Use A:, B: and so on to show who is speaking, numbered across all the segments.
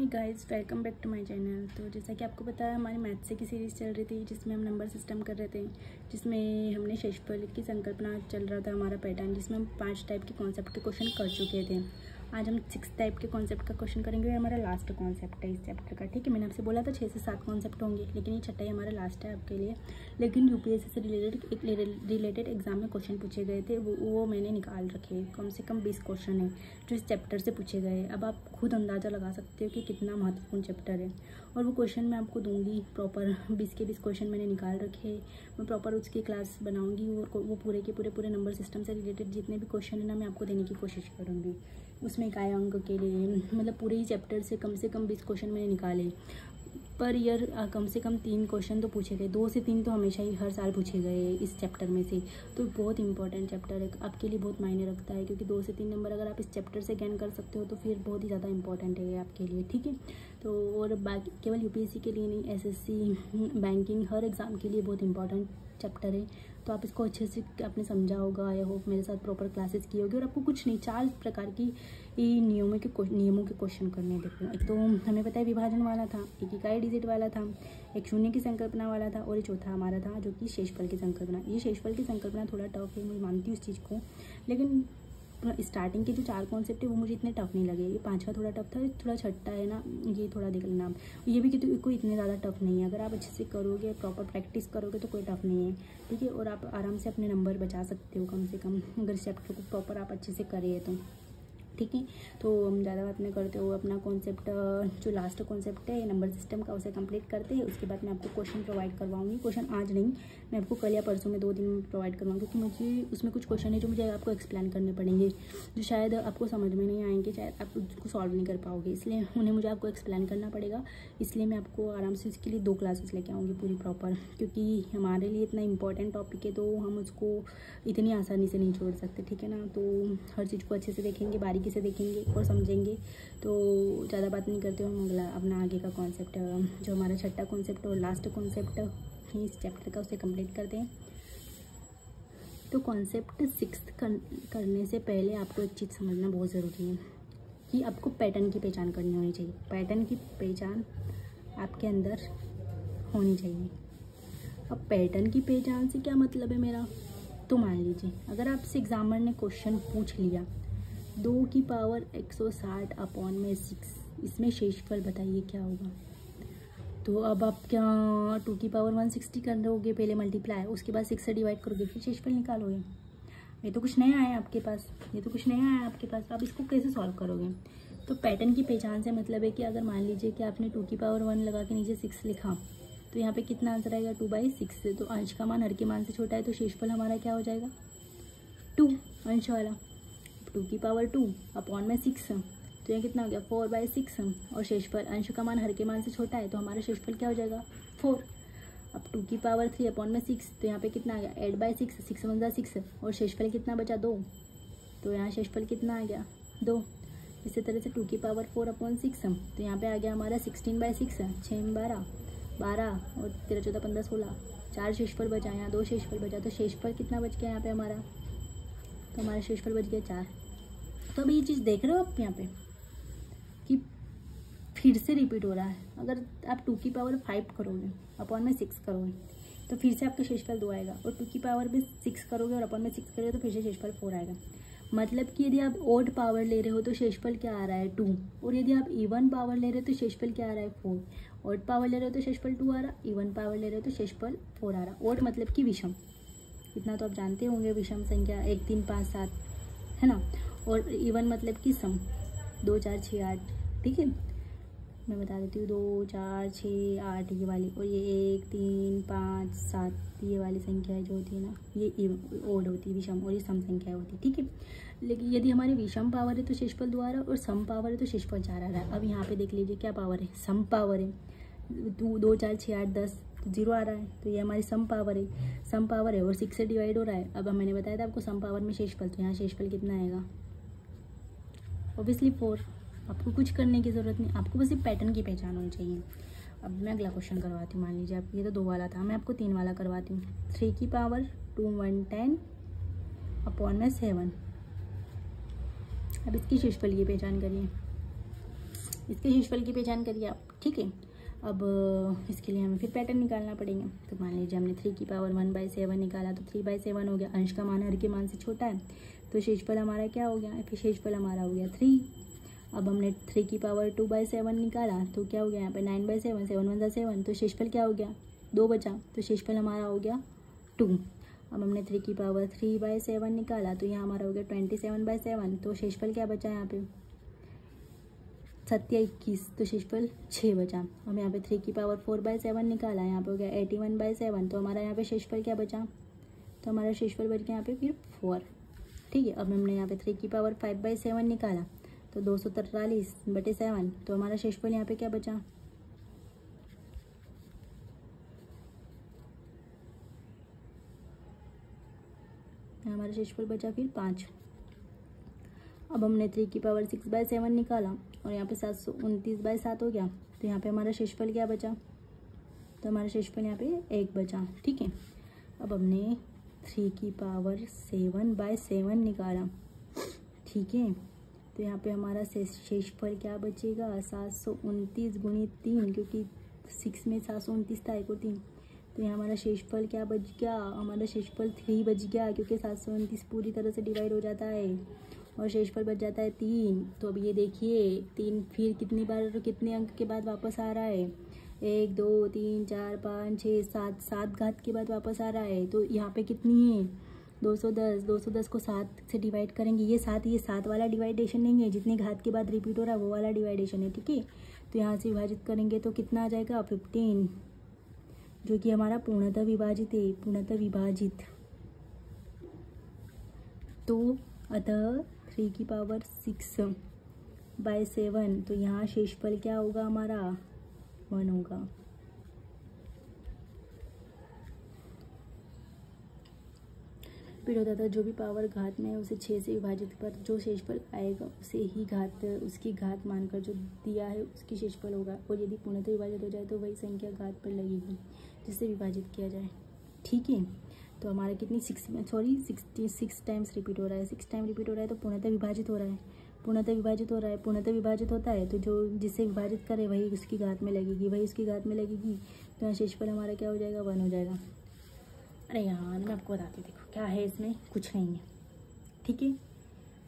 A: Hey guys, welcome back to my channel. तो जैसा कि आपको पता है, हमारी मैथ से की सीरीज़ चल रही थी जिसमें हम नंबर सिस्टम कर रहे थे, जिसमें हमने शेषफल की संकल्पना चल रहा था हमारा पैटर्न, जिसमें हम 5 टाइप के कॉन्सेप्ट के क्वेश्चन कर चुके थे। आज हम 6 टाइप के कॉन्सेप्ट का क्वेश्चन करेंगे। ये हमारा लास्ट कॉन्सेप्ट है इस चैप्टर का। ठीक है, मैंने आपसे बोला था 6 से 7 कॉन्सेप्ट होंगे, लेकिन ये छठा ही हमारा लास्ट है आपके लिए। लेकिन यूपीएससी से रिलेटेड एग्जाम में क्वेश्चन पूछे गए थे, वो मैंने निकाल रखे। कम से कम 20 क्वेश्चन है जो इस चैप्टर से पूछे गए। अब आप खुद अंदाज़ा लगा सकते हो कि कितना महत्वपूर्ण चैप्टर है। और वो क्वेश्चन मैं आपको दूंगी प्रॉपर। 20 के 20 क्वेश्चन मैंने निकाल रखे। मैं प्रॉपर उसकी क्लास बनाऊंगी और वो पूरे के पूरे नंबर सिस्टम से रिलेटेड जितने भी क्वेश्चन है ना, मैं आपको देने की कोशिश करूँगी। उसमें इकाई अंक के लिए मतलब पूरे ही चैप्टर से कम 20 क्वेश्चन मैंने निकाले। पर ईयर कम से कम 3 क्वेश्चन तो पूछे गए, 2 से 3 तो हमेशा ही हर साल पूछे गए इस चैप्टर में से। तो बहुत इंपॉर्टेंट चैप्टर है, आपके लिए बहुत मायने रखता है, क्योंकि 2 से 3 नंबर अगर आप इस चैप्टर से गेन कर सकते हो तो फिर बहुत ही ज़्यादा इंपॉर्टेंट है ये आपके लिए। ठीक है, तो और बाकी केवल यूपीएससी के लिए नहीं, एसएससी, बैंकिंग, हर एग्ज़ाम के लिए बहुत इंपॉर्टेंट चैप्टर है। तो आप इसको अच्छे से आपने समझा होगा। आई होप मेरे साथ प्रॉपर क्लासेस की होगी। और आपको कुछ नहीं, 4 प्रकार की नियमों के क्वेश्चन करने देखो। एक तो हमें पता है विभाजन वाला था, एक इकाई डिजिट वाला था, एक शून्य की संकल्पना वाला था, और ये चौथा हमारा था जो कि शेषफल की संकल्पना। ये शेषफल की संकल्पना थोड़ा टफ है, मैं मानती हूँ इस चीज़ को, लेकिन स्टार्टिंग के जो 4 कॉन्सेप्ट है वो मुझे इतने टफ नहीं लगे। ये 5वां थोड़ा टफ था, थोड़ा छठा है ना, ये थोड़ा देख लेना आप। ये भी कोई इतने ज़्यादा टफ नहीं है, अगर आप अच्छे से करोगे, प्रॉपर प्रैक्टिस करोगे तो कोई टफ नहीं है। ठीक है, और आप आराम से अपने नंबर बचा सकते हो कम से कम, अगर इस चैप्टर को प्रॉपर आप अच्छे से करें तो। ठीक है, तो हम ज़्यादा बात नहीं करते हो, अपना कॉन्सेप्ट जो लास्ट कॉन्सेप्ट है नंबर सिस्टम का, उसे कंप्लीट करते हैं। उसके बाद मैं आपको क्वेश्चन प्रोवाइड करवाऊंगी। क्वेश्चन आज नहीं, मैं आपको कल या परसों में 2 दिन में प्रोवाइड करवाऊंगी, क्योंकि मुझे उसमें कुछ क्वेश्चन है जो मुझे आपको एक्सप्लेन करने पड़ेंगे, जो शायद आपको समझ में नहीं आएंगे, शायद आप उसको सॉल्व नहीं कर पाओगे, इसलिए उन्हें मुझे आपको एक्सप्लेन करना पड़ेगा। इसलिए मैं आपको आराम से इसके लिए 2 क्लासेस लेके आऊँगी पूरी प्रॉपर, क्योंकि हमारे लिए इतना इंपॉर्टेंट टॉपिक है तो हम उसको इतनी आसानी से नहीं छोड़ सकते। ठीक है ना, तो हर चीज़ को अच्छे से देखेंगे, बारीकी से देखेंगे और समझेंगे। तो ज़्यादा बात नहीं करते हम अगला अपना आगे का कॉन्सेप्ट, जो हमारा छठा कॉन्सेप्ट और लास्ट कॉन्सेप्ट है इस चैप्टर का, उसे कंप्लीट करते हैं। तो कॉन्सेप्ट 6 करने से पहले आपको एक चीज़ समझना बहुत ज़रूरी है कि आपको पैटर्न की पहचान करनी होनी चाहिए। पैटर्न की पहचान आपके अंदर होनी चाहिए। अब पैटर्न की पहचान से क्या मतलब है मेरा, तो मान लीजिए अगर आपसे एग्जामिनर ने क्वेश्चन पूछ लिया 2 की पावर 160 अपॉन में 6, इसमें शेषफल बताइए क्या होगा। तो अब आप क्या 2 की पावर 160 कर रहोगे, पहले मल्टीप्लाई, उसके बाद 6 से डिवाइड करोगे, फिर शेषफल निकालोगे। ये तो कुछ नया है आपके पास, तो आप इसको कैसे सॉल्व करोगे। तो पैटर्न की पहचान से मतलब है कि अगर मान लीजिए कि आपने 2 की पावर 1 लगा के नीचे 6 लिखा, तो यहाँ पे कितना आंसर आएगा 2/6 से। तो अंश का मान हर के मान से छोटा है, तो शेषफल हमारा क्या हो जाएगा 2, अंश वाला। 2 की पावर 2 अपॉन में 6, तो यहाँ कितना हो गया 4/6, और शेषफल अंश का मान हर के मान से छोटा है, तो हमारा शेषफल क्या हो जाएगा 4। अब 2 की पावर 3 अपॉन में 6, तो यहाँ पे कितना आ गया 8/6, 6 × 1 6, और शेषफल कितना बचा 2, तो यहाँ शेषफल कितना आ गया 2। इसी तरह से 2 की पावर 4 अपॉन 6, तो यहाँ पे आ गया हमारा 16/6, 6 12 12, और 13 14 15 16, 4 शेषफल बचा, यहाँ 2 शेषफल बचा, तो शेषफल कितना बच गया यहाँ पे हमारा, तो हमारा शेषफल बच गया 4। तो अभी ये चीज़ देख रहे हो आप यहाँ पे कि फिर से रिपीट हो रहा है। अगर आप 2 की पावर 5 करोगे अपॉन में 6 करोगे तो फिर से आपका शेषफल 2 आएगा, और 2 की पावर में 6 करोगे और अपॉन में 6 करोगे तो फिर से शेषफल 4 आएगा। मतलब कि यदि आप ओड पावर ले रहे हो तो शेषफल क्या आ रहा है 2, और यदि आप इवन पावर ले रहे हो तो शेषफल क्या आ रहा है 4। ओड पावर ले रहे हो तो शेषफल 2 आ रहा, इवन पावर ले रहे हो तो शेषफल 4 आ रहा। ओड मतलब कि विषम, इतना तो आप जानते होंगे, विषम संख्या 1 3 5 7 है ना, और इवन मतलब कि सम 2 4 6 8। ठीक है, मैं बता देती हूँ 2 4 6 8 ये वाली, और ये 1 3 5 7 ये वाली संख्या जो होती है ना, ये ओड होती है, विषम, और ये सम संख्या होती है। ठीक है, लेकिन यदि हमारी विषम पावर है तो शेषफल 2 आ रहा है, और सम पावर है तो शेषफल 4 आ रहा है। अब यहाँ पे देख लीजिए क्या पावर है, सम पावर है। 2 4 6 8 10 0 आ रहा है, तो ये हमारी सम पावर है, और 6 से डिवाइड हो रहा है। अब मैंने बताया था आपको सम पावर में शेषफल, तो यहाँ शेषफल कितना आएगा ऑब्वियसली 4। आपको कुछ करने की ज़रूरत नहीं, आपको बस ये पैटर्न की पहचान होनी चाहिए। अब मैं अगला क्वेश्चन करवाती हूँ। मान लीजिए आप, ये तो 2 वाला था, मैं आपको 3 वाला करवाती हूँ। 3 की पावर 2 1 10 अपॉन में 7। अब इसकी शेषफल की पहचान करिए। इसके शेषफल की पहचान करिए आप, ठीक है। अब इसके लिए हमें फिर पैटर्न निकालना पड़ेगा। तो मान लीजिए हमने 3 की पावर 1/7 निकाला, तो 3/7 हो गया। अंश का मान हर के मान से छोटा है, तो शेषफल हमारा क्या हो गया, फिर शेषफल हमारा हो गया 3। अब हमने 3 की पावर 2/7 निकाला, तो क्या हो गया यहाँ पे 9/7, 7 1 7, तो शेषफल क्या हो गया 2 बचा, तो शेषफल हमारा हो गया 2। अब हमने 3 की पावर 3/7 निकाला, तो यहाँ हमारा हो गया 27/7, तो शेषफल क्या बचा यहाँ पे 7 या 21, तो शेषफल 6 बचा। हम यहाँ पे 3 की पावर 4/7 निकाला, यहाँ पे हो गया 81/7, तो हमारा यहाँ पे शेषफल क्या बचा, तो हमारा शेषफल बच गया यहाँ पे फिर 4, ठीक है। अब हमने यहाँ पे 3 की पावर 5/7 निकाला, तो 243/7, तो हमारा शेषफल यहाँ पे क्या बचा, हमारा शेषफल बचा फिर 5। अब हमने 3 की पावर 6/7 निकाला, और यहाँ पे 729/7 हो गया, तो यहाँ पे हमारा शेषफल क्या बचा, तो हमारा शेषफल यहाँ पे 1 बचा, ठीक है। अब हमने 3 की पावर 7/7 निकाला, ठीक है, तो यहाँ पे हमारा शेषफल क्या बचेगा 729 गुणित 3, क्योंकि 6 में 729 था, 1 और 3, तो यहाँ हमारा शेषफल क्या बच गया, हमारा शेषफल 3 बच गया, क्योंकि 729 पूरी तरह से डिवाइड हो जाता है और शेषफल बच जाता है 3। तो अब ये देखिए 3 फिर कितनी बार कितने अंक के बाद वापस आ रहा है, 1 2 3 4 5 6 7, 7 घात के बाद वापस आ रहा है। तो यहाँ पे कितनी है 210, 210 को 7 से डिवाइड करेंगे, ये 7 वाला डिवाइडेशन नहीं है, जितनी घात के बाद रिपीट हो रहा है वो वाला डिवाइडेशन है, ठीक है। तो यहाँ से विभाजित करेंगे तो कितना आ जाएगा 15, जो कि हमारा पूर्णतः विभाजित है, पूर्णतः विभाजित। तो अतः 3 की पावर 6/7, तो यहाँ शेषफल क्या होगा हमारा 1 होगा। फिर होता था जो भी पावर घात में है उसे 6 से विभाजित कर जो शेषफल आएगा उसे ही घात उसकी घात मानकर जो दिया है उसकी शेषफल होगा, और यदि पूर्णतः विभाजित हो जाए तो वही संख्या घात पर लगेगी जिससे विभाजित किया जाए, ठीक है। तो हमारा कितनी 66 टाइम्स रिपीट हो रहा है, 6 टाइम रिपीट हो रहा है, तो पूर्णतः विभाजित हो रहा है, पूर्णतः विभाजित हो रहा है, पूर्णतः विभाजित होता है तो जो जिससे विभाजित करे वही उसकी घात में लगेगी, वही उसकी घात में लगेगी, तो यहाँ शेषफल हमारा क्या हो जाएगा 1 हो जाएगा। अरे यार मैं आपको बताती हूँ, देखो क्या है इसमें, कुछ नहीं है, ठीक है।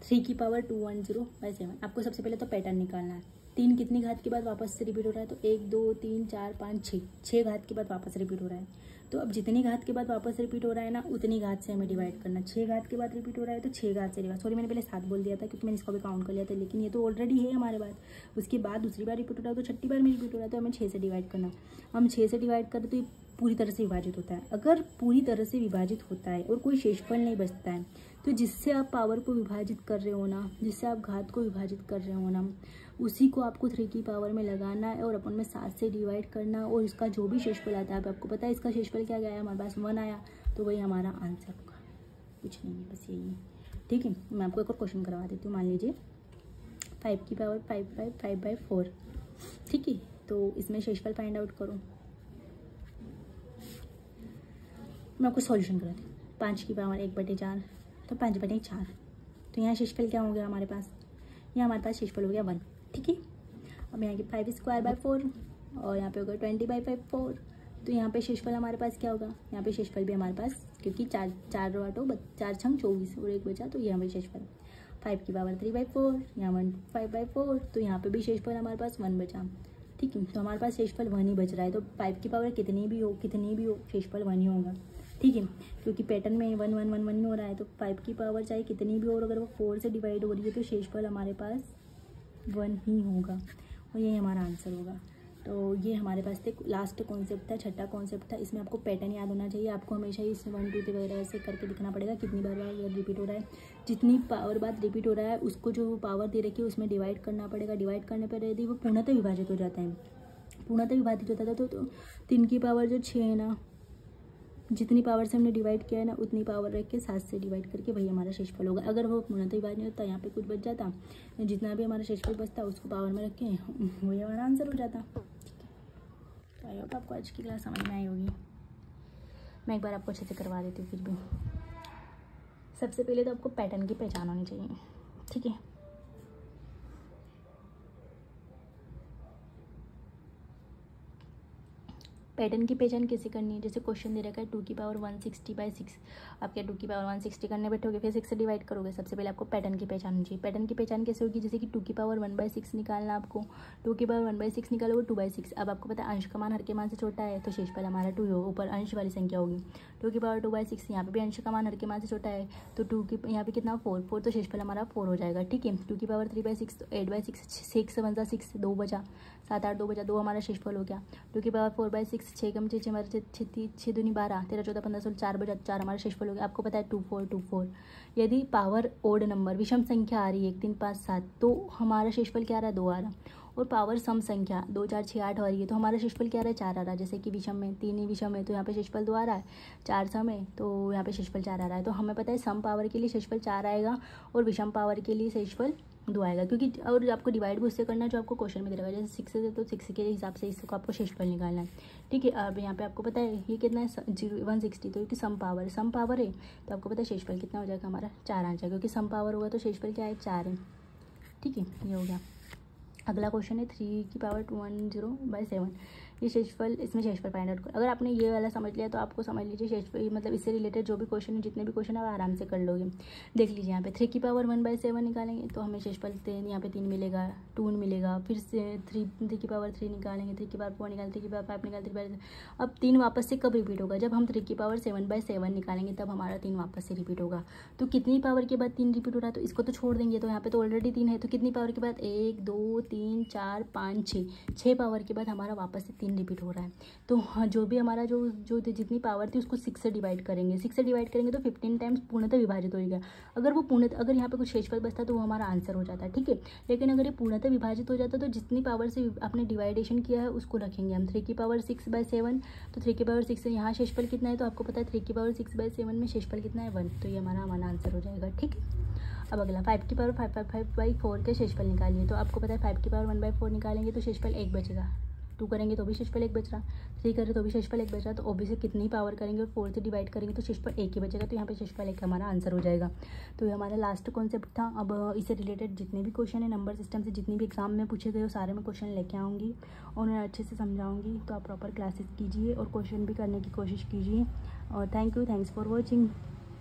A: 3 की पावर 210/7, आपको सबसे पहले तो पैटर्न निकालना है। 3 कितनी घात के बाद वापस से रिपीट हो रहा है, तो 1 2 3 4 5 6, 6 घात के बाद वापस रिपीट हो रहा है। तो अब जितनी घात के बाद वापस रिपीट हो रहा है ना, उतनी घात से हमें डिवाइड करना। 6 घात के बाद रिपीट हो रहा है तो 6 घात से डिवाइड, सॉरी मैंने पहले 7 बोल दिया था क्योंकि मैंने इसको भी काउंट कर लिया था, लेकिन ये तो ऑलरेडी है हमारे पास। उसके बाद दूसरी बार रिपीट हो रहा है तो 6ठी बार में रिपीट हो रहा है, तो हमें 6 से डिवाइड करना। हम 6 से डिवाइड करें तो ये पूरी तरह से विभाजित होता है। अगर पूरी तरह से विभाजित होता है और कोई शेषफल नहीं बचता है, तो जिससे आप पावर को विभाजित कर रहे हो ना, जिससे आप घात को विभाजित कर रहे हो ना, उसी को आपको 3 की पावर में लगाना है और अपन में 7 से डिवाइड करना, और इसका जो भी शेषफल आता है, आपको पता है इसका शेषफल क्या गया है, हमारे पास 1 आया, तो वही हमारा आंसर होगा, कुछ नहीं है, बस यही है, ठीक है। मैं आपको एक और क्वेश्चन करवा देती हूँ। मान लीजिए 5 की पावर 5/4, ठीक है, तो इसमें शेषफल फाइंड आउट करो। मैं आपको सॉल्यूशन कराती हूँ। 5 की पावर 1/4, तो 5/4, तो यहाँ शेषफल क्या हो गया हमारे पास, यहाँ हमारे पास शेषफल हो गया 1, ठीक है। अब यहाँ की 5²/4 और यहाँ पे होगा 20/4, तो यहाँ पे शेषफल हमारे पास क्या होगा, यहाँ पे शेषफल भी हमारे पास, क्योंकि 4 छंग 24 और 1 बचा, तो ये हमारे शेषफल 5 की पावर 3/4, यहाँ 5/4, तो यहाँ पे भी शेषफल हमारे पास 1 बचा, ठीक है। तो हमारे पास शेषफल 1 ही बच रहा है, तो 5 की पावर कितनी भी हो शेषफल 1 ही होगा, ठीक है, क्योंकि पैटर्न में 1 1 1 1 ही हो रहा है। तो 5 की पावर चाहे कितनी भी हो, और अगर वो 4 से डिवाइड हो रही है तो शेषफल हमारे पास 1 ही होगा, और यही हमारा आंसर होगा। तो ये हमारे पास लास्ट कॉन्सेप्ट था, छठा कॉन्सेप्ट था। इसमें आपको पैटर्न याद होना चाहिए, आपको हमेशा इस 1 2 3 वगैरह से करके दिखना पड़ेगा कितनी बार रिपीट हो रहा है, जितनी पावर बाद रिपीट हो रहा है उसको जो पावर दे रखी है उसमें डिवाइड करना पड़ेगा। डिवाइड करने पर यदि वो पूर्णतः विभाजित हो जाता है, पूर्णतः विभाजित होता था, तो 3 की पावर जो 6 है ना, जितनी पावर से हमने डिवाइड किया है ना, उतनी पावर रख के 7 से डिवाइड करके वही हमारा शेषफल होगा। अगर वो पूर्णतः विभाजित नहीं होता, यहाँ पे कुछ बच जाता, जितना भी हमारा शेषफल बचता उसको पावर में रख के वही हमारा आंसर हो जाता। तो आई होप आपको आज की क्लास समझ में आई होगी। मैं एक बार आपको अच्छे से करवा देती हूँ। फिर भी सबसे पहले तो आपको पैटर्न की पहचान होनी चाहिए, ठीक है। पैटर्न की पहचान कैसे करनी है, जैसे क्वेश्चन दे रखा है 2 की पावर 160/6, आप क्या 2 की पावर 160 करने बैठोगे, फिर 6 से डिवाइड करोगे। सबसे पहले आपको पैटर्न की पहचान होनी चाहिए। पैटर्न की पहचान कैसे होगी, जैसे कि 2 की पावर 1/6 निकालना आपको, 2 की पावर 1/6 निकालोगे 2/6। अब आपको पता है अंश का मान हर के मान से छोटा है, तो शेषफल हमारा 2 होगा, ऊपर अंश वाली संख्या होगी। 2 की पावर 2/6, यहाँ पे भी अंश का मान हर के मान से छोटा है, तो 2 की यहाँ पे कितना 4, तो शेषफल हमारा 4 हो जाएगा। ठीक है, 2 की पावर 3/6 तो 8/6, 6 1 6, 2 बचा, 7 8 2 बचा, 2 हमारा शेषफल हो गया। 2 की पावर 4/6, 6 कम 6 हमारे 6 दूनी 12, 13 14 15 16, 4 बचा, 4 हमारा शेषफल हो गया। आपको पता है 2 4 2 4। यदि पावर ओड नंबर विषम संख्या आ रही है 1 3 5 7, तो हमारा शेषफल क्या आ रहा है 2 आ रहा। और पावर सम संख्या 2 4 6 8 आ रही है, तो हमारा शेषफल क्या आ रहा है 4 आ रहा है। जैसे कि विषम में 3 ही विषम है, तो यहाँ पे शेषफल 2 आ रहा है, 4 सम है तो यहाँ पे शेषफल 4 आ रहा है। तो हमें पता है सम पावर के लिए शेषफल 4 आएगा और विषम पावर के लिए शेषफल 2 आएगा, क्योंकि और आपको डिवाइड भी उससे करना है जो आपको क्वेश्चन में दे रखा है। जैसे 6 है तो 6 के हिसाब से इसको आपको शेषफल निकालना है। ठीक है, अब यहाँ पे आपको पता है ये कितना है 160, तो क्योंकि सम पावर है तो आपको पता है शेषफल कितना हो जाएगा हमारा 4 आ जाएगा, क्योंकि सम पावर होगा तो शेषफल क्या है 4 है। ठीक है, ये हो गया। अगला क्वेश्चन है 3 की पावर 210/7, ये शेषफल, इसमें शेषफल फाइंड आउट करो। अगर आपने ये वाला समझ लिया तो आपको समझ लीजिए शेषफल मतलब इससे रिलेटेड जो भी क्वेश्चन है, जितने भी क्वेश्चन है आप आराम से कर लोगे। देख लीजिए यहाँ पे 3 की पावर 1/7 निकालेंगे तो हमें शेषफल यहाँ पे 3 मिलेगा, 2 मिलेगा। फिर से 3 की पावर 3 निकालेंगे, 3 की पावर 4 निकालेंगे, 3 की पावर 5 निकालेंगे, 3 की पावर। अब 3 वापस से कब रिपीट होगा, जब हम 3 की पावर 7/7 निकालेंगे तब हमारा 3 वापस से रिपीट होगा। तो कितनी पावर के बाद 3 रिपीट हो रहा है, तो इसको तो छोड़ देंगे, तो यहाँ पे तो ऑलरेडी 3 है, तो कितनी पावर के बाद 1 2 3 4 5 6 पावर के बाद हमारा वापस से 3 रिपीट हो रहा है। तो हाँ, जो भी हमारा जो जितनी पावर थी उसको 6 से डिवाइड करेंगे, 6 से डिवाइड करेंगे तो 15 टाइम्स पूर्णतः विभाजित होगा। अगर वो अगर यहाँ पे कुछ शेषफल बचता तो वो हमारा आंसर हो जाता है। ठीक है, लेकिन अगर ये पूर्णतः विभाजित हो जाता तो जितनी पावर से आपने डिवाइडेशन किया है उसको रखेंगे हम। 3 की पावर 6/7, तो 3 की पावर 6 से यहाँ शेषफल कितना है, तो आपको पता है 3 की पावर 6/7 में शेषफल कितना है 1, तो ये हमारा आंसर हो जाएगा। ठीक है, अब अगला 5 की पावर 5/4 के शेषफल निकालिए, तो आपको पता है 5 की पावर 1/4 निकालेंगे तो शेषफल 1 बचेगा। 2 करेंगे तो भी शेषफल 1 बच रहा, 3 करें तो भी शेषफल 1 बच रहा, तो ऑब्वियसली कितनी पावर करेंगे और 4 से डिवाइड करेंगे तो शेषफल 1 ही बचेगा, तो यहाँ पे शेषफल 1 हमारा आंसर हो जाएगा। तो ये हमारा लास्ट कॉन्सेप्ट था। अब इससे रिलेटेड जितने भी क्वेश्चन है नंबर सिस्टम से, जितनी भी एग्जाम में पूछे गए वो सारे मैं क्वेश्चन लेके आऊँगी और उन्हें अच्छे से समझाऊँगी। तो आप प्रॉपर क्लासेस कीजिए और क्वेश्चन भी करने की कोशिश कीजिए। और थैंक्स फॉर वॉचिंग।